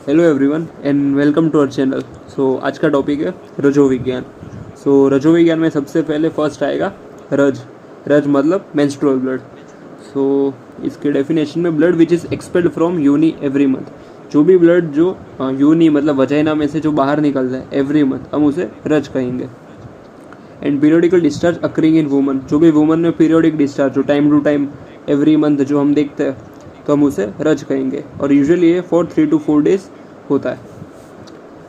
Hello everyone and welcome to our channel. आज का topic है रजो विज्ञान। रजो विज्ञान में सबसे पहले फर्स्ट आएगा रज। रज मतलब मेंस्ट्रुअल ब्लड। इसके डेफिनेशन में blood which is expelled from यूनी एवरी मंथ। जो भी ब्लड जो यूनी मतलब वजाइना में से जो बाहर निकलता है एवरी मंथ, हम उसे रज कहेंगे। And periodical discharge occurring in woman. जो भी वुमन में पीरियोडिक डिस्चार्ज जो time to time every month जो हम देखते हैं तो हम उसे रज कहेंगे। और यूजुअली ये 3 to 4 डेज होता है।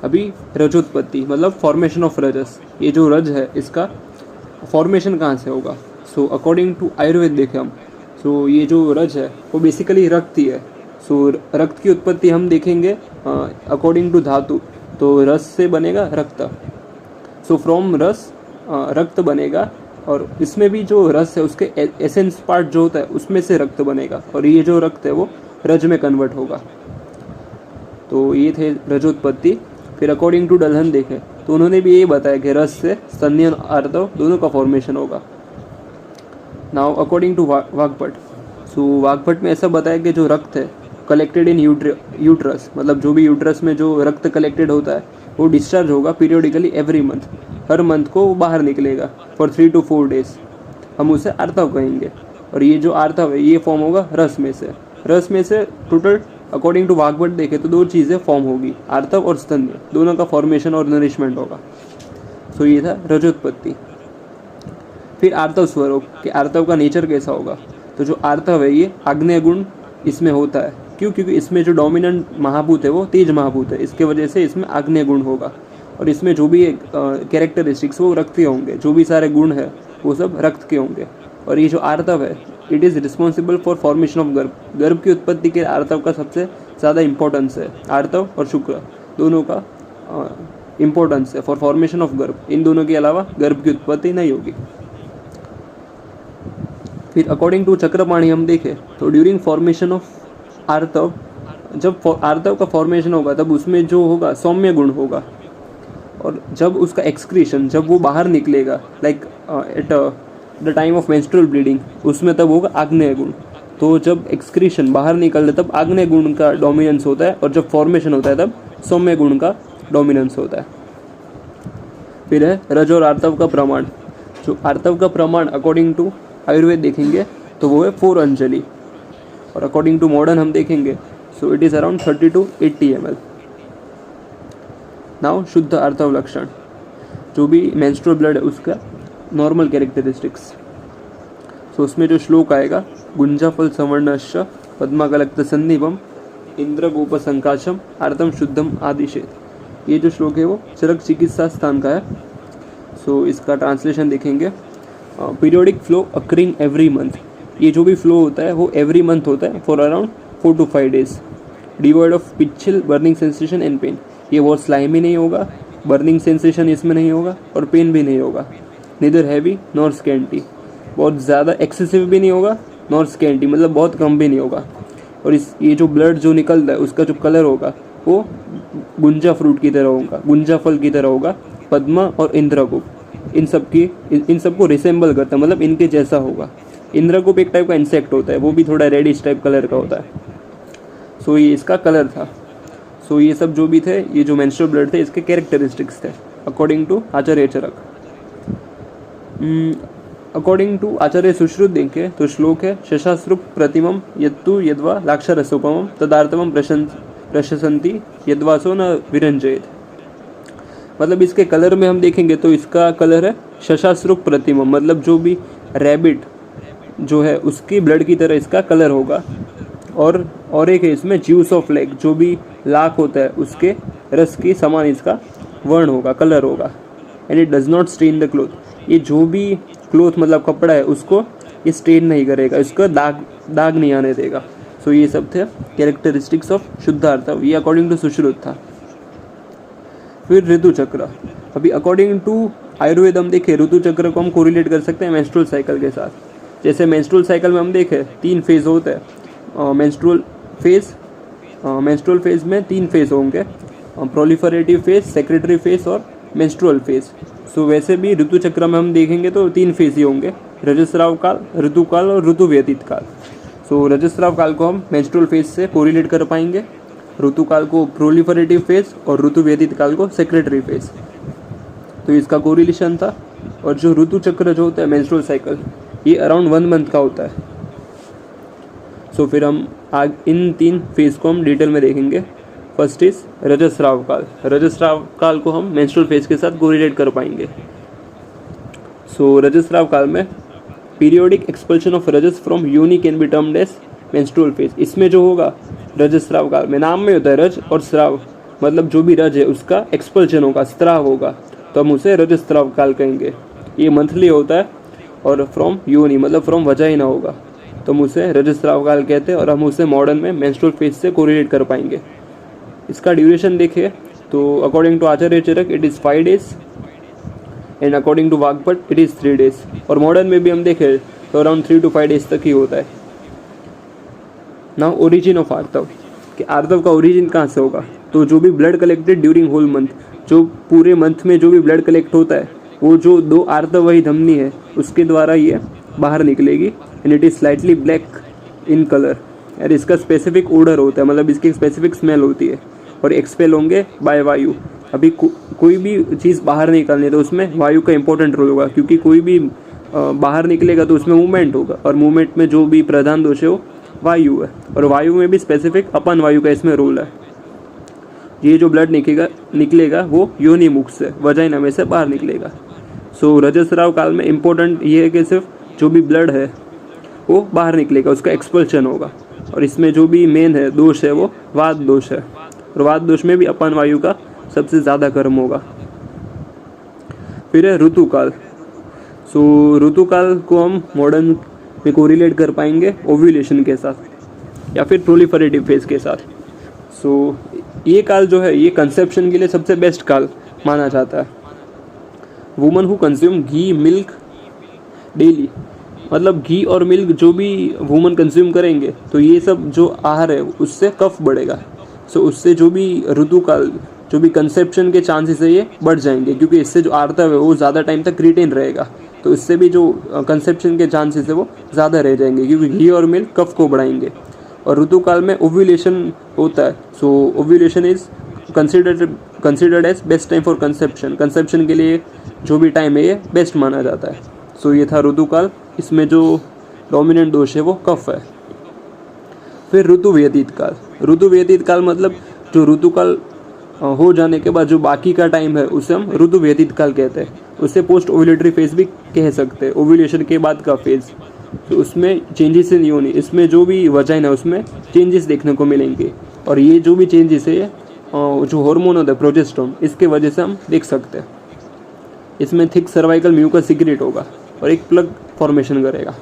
अभी रजोत्पत्ति मतलब फॉर्मेशन ऑफ रजस। ये जो रज है इसका फॉर्मेशन कहाँ से होगा? अकॉर्डिंग टू आयुर्वेद देखें हम, ये जो रज है वो बेसिकली रक्त ही है। रक्त की उत्पत्ति हम देखेंगे अकॉर्डिंग टू धातु, तो रस से बनेगा रक्त। फ्रॉम रस रक्त बनेगा, और इसमें भी जो रस है उसके एसेंस पार्ट जो होता है उसमें से रक्त बनेगा, और ये जो रक्त है वो रज में कन्वर्ट होगा। तो ये थे रजोत्पत्ति। फिर अकॉर्डिंग टू डल्हन देखें तो उन्होंने भी यही बताया कि रस से स्तन्य आर्तव दोनों का फॉर्मेशन होगा। Now according to Vagbhata, Vagbhata में ऐसा बताया कि जो रक्त है कलेक्टेड इन यूट्रस, मतलब जो भी यूट्रस में जो रक्त कलेक्टेड होता है वो डिस्चार्ज होगा पीरियोडिकली एवरी मंथ। हर मंथ को वो बाहर निकलेगा फॉर 3 to 4 डेज। हम उसे आर्तव कहेंगे। और ये जो आर्तव है ये फॉर्म होगा रस में से। रस में से टोटल अकॉर्डिंग टू वाग्भट देखें तो 2 चीज़ें फॉर्म होगी, आर्तव और स्तन्य, दोनों का फॉर्मेशन और नरिशमेंट होगा। ये था रजोत्पत्ति। फिर आर्तव स्वरूप कि आर्तव का नेचर कैसा होगा। तो जो आर्तव है ये आग्नेय गुण इसमें होता है। क्यों? क्योंकि इसमें जो डोमिनेंट महाभूत है वो तेज महाभूत है, इसके वजह से इसमें आग्नेय गुण होगा। और इसमें जो भी कैरेक्टरिस्टिक्स वो रक्त के होंगे, जो भी सारे गुण है वो सब रक्त के होंगे। और ये जो आर्तव है it is responsible for formation of गर्भ। गर्भ की उत्पत्ति के आर्तव का सबसे ज़्यादा इंपॉर्टेंस है। आर्तव और शुक्र दोनों का इंपॉर्टेंस है फॉर फॉर्मेशन ऑफ गर्भ। इन दोनों के अलावा गर्भ की उत्पत्ति नहीं होगी। फिर अकॉर्डिंग टू चक्रपाणी हम देखें तो ड्यूरिंग फॉर्मेशन ऑफ आर्तव, जब आर्तव का फॉर्मेशन होगा तब उसमें जो होगा सौम्य गुण होगा। और जब उसका एक्सक्रीशन जब वो बाहर निकलेगा like at the time of menstrual bleeding, उसमें तब होगा आग्नेय गुण। तो जब एक्सक्रीशन बाहर निकलता है तब आग्नेय गुण का डोमिनेंस होता है, और जब फॉर्मेशन होता है तब सौम्य गुण का डोमिनेंस होता है। फिर है रज और आर्तव का प्रमाण। जो आर्तव का प्रमाण अकॉर्डिंग टू आयुर्वेद देखेंगे तो वो है 4 अंजलि, और अकॉर्डिंग टू मॉडर्न हम देखेंगे it is around 30 to 80 ml। Now शुद्ध आर्तव लक्षण, जो भी मेंस्ट्रुअल ब्लड है उसका नॉर्मल कैरेक्टरिस्टिक्स। उसमें जो श्लोक आएगा गुंजाफल सवर्णश्च पद्माकलक्त सन्निभम इंद्रगोप संकाशम आर्तम शुद्धम आदिशेत। ये जो श्लोक है वो चरक चिकित्सा स्थान का है। इसका ट्रांसलेशन देखेंगे periodic flow occurring every month. ये जो भी फ्लो होता है वो एवरी मंथ होता है for around 4 to 5 days. Devoid of पिचिल बर्निंग सेंसेशन एंड पेन। ये बहुत स्लाइमी नहीं होगा, बर्निंग सेंसेशन इसमें नहीं होगा, और पेन भी नहीं होगा। निदर हैवी नॉर स्कैंटी, बहुत ज़्यादा एक्सेसिव भी नहीं होगा, नॉर स्कैंटी मतलब बहुत कम भी नहीं होगा। और ये जो ब्लड जो निकलता है उसका जो कलर होगा वो गुंजा फ्रूट की तरह होगा, गुंजा फल की तरह होगा। पद्मा और इंद्रगुप इन सबको रिसेंबल करता है, मतलब इनके जैसा होगा। इंद्रगुप एक टाइप का इंसेक्ट होता है, वो भी थोड़ा रेडिश टाइप कलर का होता है। ये इसका कलर था। ये सब जो भी थे, ये जो मेंस्ट्रुअल ब्लड थे इसके कैरेक्टरिस्टिक्स थे according to Acharya Charak. According to Acharya Sushruta देखें तो श्लोक है शशास्रुक प्रतिमम यत्तु यद्वा लाक्षरसोपमम तदार्थमम प्रशसंति यद्वासो न विरंजयेत। मतलब इसके कलर में हम देखेंगे तो इसका कलर है शशास्रुक प्रतिमम, मतलब जो भी रैबिट जो है उसकी ब्लड की तरह इसका कलर होगा। और एक है इसमें ज्यूस ऑफ लेग, जो भी लाख होता है उसके रस की समान इसका वर्ण होगा, कलर होगा। And it does not stand the cloth. ये जो भी क्लोथ मतलब कपड़ा है उसको ये स्टेन नहीं करेगा, इसका दाग नहीं आने देगा। ये सब थे कैरेक्टरिस्टिक्स ऑफ शुद्ध आर्तव। ये अकॉर्डिंग टू सुश्रुत था। फिर ऋतु चक्र। अभी अकॉर्डिंग टू आयुर्वेद हम देखें ऋतु चक्र को हम कोरिलेट कर सकते हैं मेंस्ट्रुअल साइकिल के साथ। जैसे मेंस्ट्रुअल साइकिल में हम देखें 3 फेज होते हैं। मेंस्ट्रुअल फेज में 3 फेज होंगे, प्रोलिफरेटिव फेज, सेक्रेटरी फेज और मेंस्ट्रुअल फेज। वैसे भी ऋतु चक्र में हम देखेंगे तो 3 फेज ही होंगे, रजस्राव काल, ऋतुकाल और ऋतु व्यतीत काल। रजस्राव काल को हम मेंस्ट्रुअल फेज से कोरिलेट कर पाएंगे। ऋतुकाल को प्रोलिफरेटिव फेज और ऋतु व्यतीत काल को सेक्रेटरी फेज। तो इसका कोरिलेशन था। और जो ऋतु चक्र जो होता है मेंस्ट्रुअल साइकिल, ये अराउंड 1 मंथ का होता है। सो फिर हम आज इन 3 फेज को हम डिटेल में देखेंगे। फर्स्ट इज रजस्राव काल। रजस्राव काल को हम मेंस्ट्रुअल फेज के साथ कोरिलेट कर पाएंगे। सो रजस्राव काल में periodic expulsion of rajas from yoni can be termed as menstrual phase. इसमें जो होगा रजस्राव काल में, नाम में होता है रज और स्राव, मतलब जो भी रज है उसका एक्सपल्शन होगा, स्त्राव होगा, तो हम उसे रजस्राव काल कहेंगे। ये मंथली होता है और फ्रॉम योनि मतलब फ्रॉम वजाइना होगा, तो हम उसे रजस्राव काल कहते हैं और हम उसे मॉडर्न में मेंस्ट्रुअल फेज से कोरिलेट कर पाएंगे। इसका ड्यूरेशन देखिए तो according to Acharya Charak it is 5 days and according to Vagbhata it is 3 days। और मॉडर्न में भी हम देखें तो अराउंड 3 to 5 days तक ही होता है। नाउ ओरिजिन ऑफ आर्तव, कि आर्तव का ओरिजिन कहाँ से होगा। तो जो भी blood collected during whole month, जो पूरे मंथ में जो भी ब्लड कलेक्ट होता है वो जो 2 आर्तववाही धमनी है उसके द्वारा ये बाहर निकलेगी and it is slightly black in colour. और इसका स्पेसिफिक ओडर होता है, मतलब इसकी स्पेसिफिक स्मेल होती है और एक्सपेल होंगे बाय वायु। अभी कोई भी चीज़ बाहर निकालनी है तो उसमें वायु का इंपॉर्टेंट रोल होगा, क्योंकि कोई भी बाहर निकलेगा तो उसमें मूवमेंट होगा और मूवमेंट में जो भी प्रधान दोष है वो वायु है, और वायु में भी स्पेसिफिक अपन वायु का इसमें रोल है। ये जो ब्लड निकलेगा वो योनि मुख से, वजाइना में से बाहर निकलेगा। सो रजस्राव काल में इम्पोर्टेंट ये है कि सिर्फ जो भी ब्लड है वो बाहर निकलेगा, उसका एक्सपल्शन होगा। और इसमें जो भी मेन है दोष है वो वात दोष है, और वात दोष में भी अपान वायु का सबसे ज़्यादा कर्म होगा। फिर है ऋतुकाल। सो ऋतुकाल को हम मॉडर्न में कोरिलेट कर पाएंगे ओव्यूलेशन के साथ या फिर प्रोलिफरेटिव फेज के साथ। सो ये काल जो है ये कंसेप्शन के लिए सबसे बेस्ट काल माना जाता है। Woman who consume ghee milk daily, मतलब घी और मिल्क जो भी वुमन कंज्यूम करेंगे तो ये सब जो आहार है उससे कफ बढ़ेगा। सो उससे जो भी ऋतुकाल जो भी कंसेप्शन के चांसेस है ये बढ़ जाएंगे, क्योंकि इससे जो आर्तव है वो ज़्यादा टाइम तक रिटेन रहेगा, तो इससे भी जो कंसेप्शन के चांसेस है वो ज़्यादा रह जाएंगे, क्योंकि घी और मिल्क कफ को बढ़ाएंगे। और ऋतुकाल में ओव्यूलेशन होता है। So ovulation is considered as best time for conception. Conception के लिए जो भी टाइम है ये बेस्ट माना जाता है। सो ये था ऋतुकाल। इसमें जो डोमिनेंट दोष है वो कफ है। फिर ऋतु व्यतीत काल। ऋतु व्यतीत काल मतलब जो ऋतुकाल हो जाने के बाद जो बाकी का टाइम है उसे हम ऋतु व्यतीत काल कहते हैं। उसे पोस्ट ओव्यूलेटरी फेज भी कह सकते हैं, ओव्यूलेशन के बाद का फेज। तो उसमें चेंजेस इन योनि, इसमें जो भी वजाइन है उसमें चेंजेस देखने को मिलेंगे, और ये जो भी चेंजेस है जो हार्मोन होता है प्रोजेस्टेरोन, इसके वजह से हम देख सकते हैं। इसमें थिक सर्वाइकल म्यूकस सीक्रेट होगा और एक प्लग फॉर्मेशन करेगा।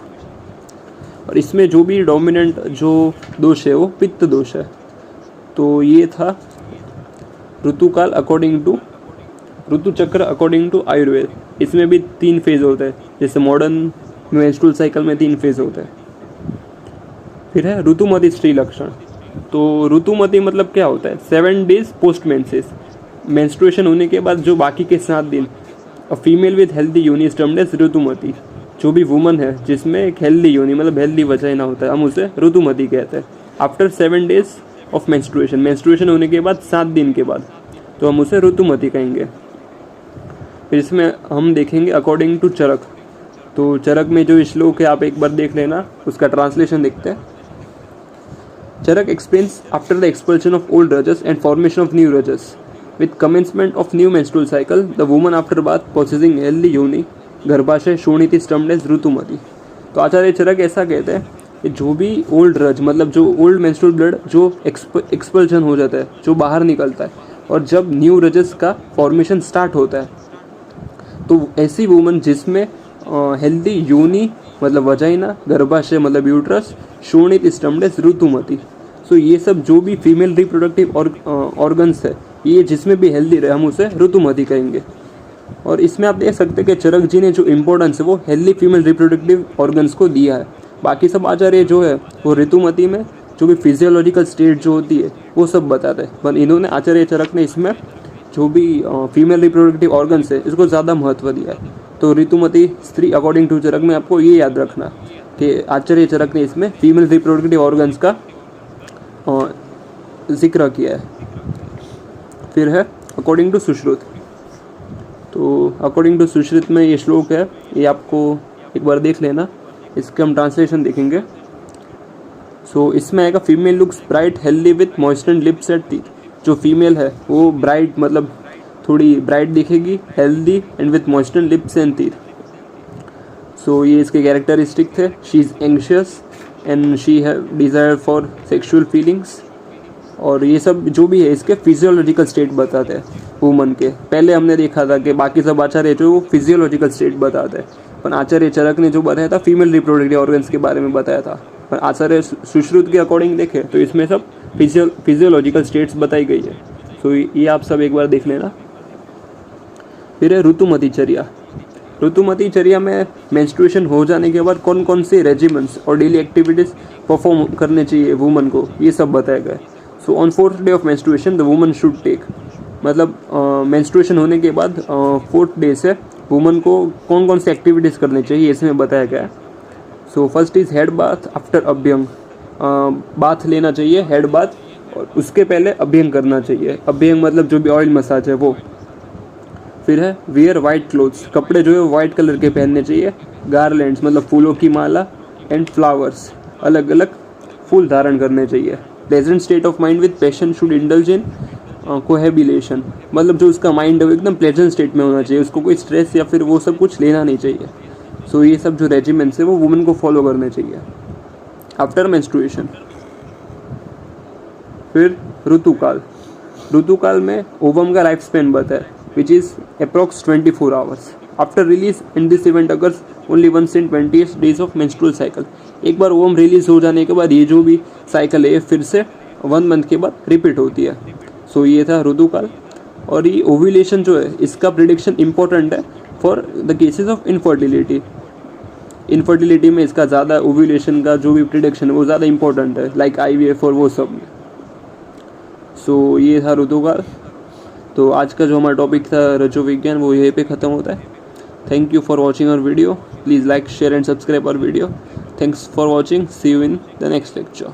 और इसमें जो भी डोमिनेंट जो दोष है वो पित्त दोष है। तो ये था ऋतुकाल अकॉर्डिंग टू ऋतु चक्र अकॉर्डिंग टू आयुर्वेद। इसमें भी 3 फेज होते हैं, जैसे मॉडर्न मेंस्ट्रुअल साइकिल में 3 फेज होते हैं। फिर है ऋतुमती स्त्री लक्षण। तो ऋतुमती मतलब क्या होता है, 7 days पोस्ट मेंसेस, मेंस्ट्रुएशन होने के बाद जो बाकी के 7 दिन, अ फीमेल विद हेल्दी योनि इज टर्म्ड एज ऋतुमती। जो भी वुमन है जिसमें एक हेल्दी योनि मतलब हेल्दी वजाइना होता है, हम उसे ऋतुमती कहते हैं। After 7 days of menstruation, menstruation होने के बाद 7 दिन के बाद, तो हम उसे ऋतुमती कहेंगे। फिर इसमें हम देखेंगे अकॉर्डिंग टू चरक। तो चरक में जो श्लोक है आप एक बार देख लेना, उसका ट्रांसलेशन देखते हैं। Charak explains after the expulsion of old rajas and formation of new rajas with commencement of new menstrual cycle the woman after bath possessing healthy yoni garbhashaya Shonit is termed as ऋतुमती। तो आचार्य चरक ऐसा कहते हैं कि जो भी ओल्ड रज मतलब जो ओल्ड मेंस्ट्रुअल ब्लड जो एक्सपल्शन हो जाता है, जो बाहर निकलता है, और जब न्यू रजस का फॉर्मेशन स्टार्ट होता है, तो ऐसी वुमन जिसमें हेल्दी योनि मतलब वजाइना, गर्भाशय मतलब uterus, Shonit is termed as ऋतुमती। सो ये सब जो भी फीमेल रिप्रोडक्टिव ऑर्गन्स है, ये जिसमें भी हेल्दी रहे हम उसे ऋतुमती कहेंगे। और इसमें आप देख सकते हैं कि चरक जी ने जो इम्पोर्टेंस है वो हेल्दी फीमेल रिप्रोडक्टिव ऑर्गन्स को दिया है। बाकी सब आचार्य जो है वो ऋतुमती में जो भी फिजियोलॉजिकल स्टेट जो होती है वो सब बताते हैं, पर इन्होंने आचार्य चरक ने इसमें जो भी फीमेल रिप्रोडक्टिव ऑर्गन्स है इसको ज़्यादा महत्व दिया है। तो ऋतुमती स्त्री अकॉर्डिंग टू चरक में आपको ये याद रखना कि आचार्य चरक ने इसमें फीमेल रिप्रोडक्टिव ऑर्गन्स का जिक्र किया है। फिर है अकॉर्डिंग टू सुश्रुत। तो अकॉर्डिंग टू सुश्रुत में ये श्लोक है, ये आपको एक बार देख लेना, इसका हम ट्रांसलेशन देखेंगे। सो इसमें आएगा female looks bright healthy with moisturised lips and teeth. जो फीमेल है वो ब्राइट मतलब थोड़ी ब्राइट दिखेगी, healthy and with moisturised lips and teeth. So ये इसके कैरेक्टरिस्टिक थे। She is anxious and she have desire for sexual feelings. और ये सब जो भी है इसके फिजियोलॉजिकल स्टेट बताते हैं वुमन के। पहले हमने देखा था कि बाकी सब आचार्य जो फिजियोलॉजिकल स्टेट बताते हैं, पर आचार्य चरक ने जो बताया था फीमेल रिप्रोडक्टिव ऑर्गन्स के बारे में बताया था। पर आचार्य सुश्रुत के अकॉर्डिंग देखें तो इसमें सब फिजियोलॉजिकल स्टेट्स बताई गई है। सो ये आप सब एक बार देख लेना। फिर है ऋतुमतीचर्या। ऋतुमतीचर्या में मेंस्ट्रुएशन हो जाने के बाद कौन कौन से रेजिमेंट्स और डेली एक्टिविटीज़ परफॉर्म करने चाहिए वुमन को, ये सब बताया गया है। So on 4th day of menstruation the woman should take, मतलब मेंस्ट्रुएशन होने के बाद 4th डे से वुमन को कौन कौन सी एक्टिविटीज़ करनी चाहिए इसमें बताया गया है। So first is head bath after abhyanga. Bath लेना चाहिए, हेड बाथ, और उसके पहले अभ्यंग करना चाहिए। अभ्यंग मतलब जो भी ऑयल मसाज है वो। फिर है वियर वाइट क्लोथ्स, कपड़े जो है वाइट कलर के पहनने चाहिए। गार्लैंड्स मतलब फूलों की माला एंड फ्लावर्स, अलग अलग फूल धारण करने चाहिए। Pleasant state of mind with passion should indulge in cohabitation, मतलब जो उसका माइंड है वो एकदम प्लेजेंट स्टेट में होना चाहिए, उसको कोई स्ट्रेस या फिर वो सब कुछ लेना नहीं चाहिए। सो ये सब जो रेजिमेंट्स है वो वुमेन को फॉलो करने चाहिए आफ्टर मेंस्ट्रुएशन। फिर ऋतुकाल। ऋतुकाल में ओवम का लाइफ स्पेन बताया which is approx 24 hours. After release in this event occurs only once in 20 days of menstrual cycle. एक बार ओवम रिलीज हो जाने के बाद ये जो भी साइकिल है फिर से 1 मंथ के बाद रिपीट होती है। सो ये था ऋतुकाल। और ये ओव्यूलेशन जो है इसका प्रिडिक्शन इंपॉर्टेंट है for the cases of infertility. Infertility में इसका ज़्यादा ओव्यूलेशन का जो भी प्रिडिक्शन है वो ज़्यादा इंपॉर्टेंट है, लाइक IVF और वो सब में। सो ये था ऋतुकाल। तो आज का जो हमारा टॉपिक था रजो विज्ञान वो यहीं पे ख़त्म होता है। Thank you for watching our video. Please like share and subscribe our video. Thanks for watching. See you in the next lecture.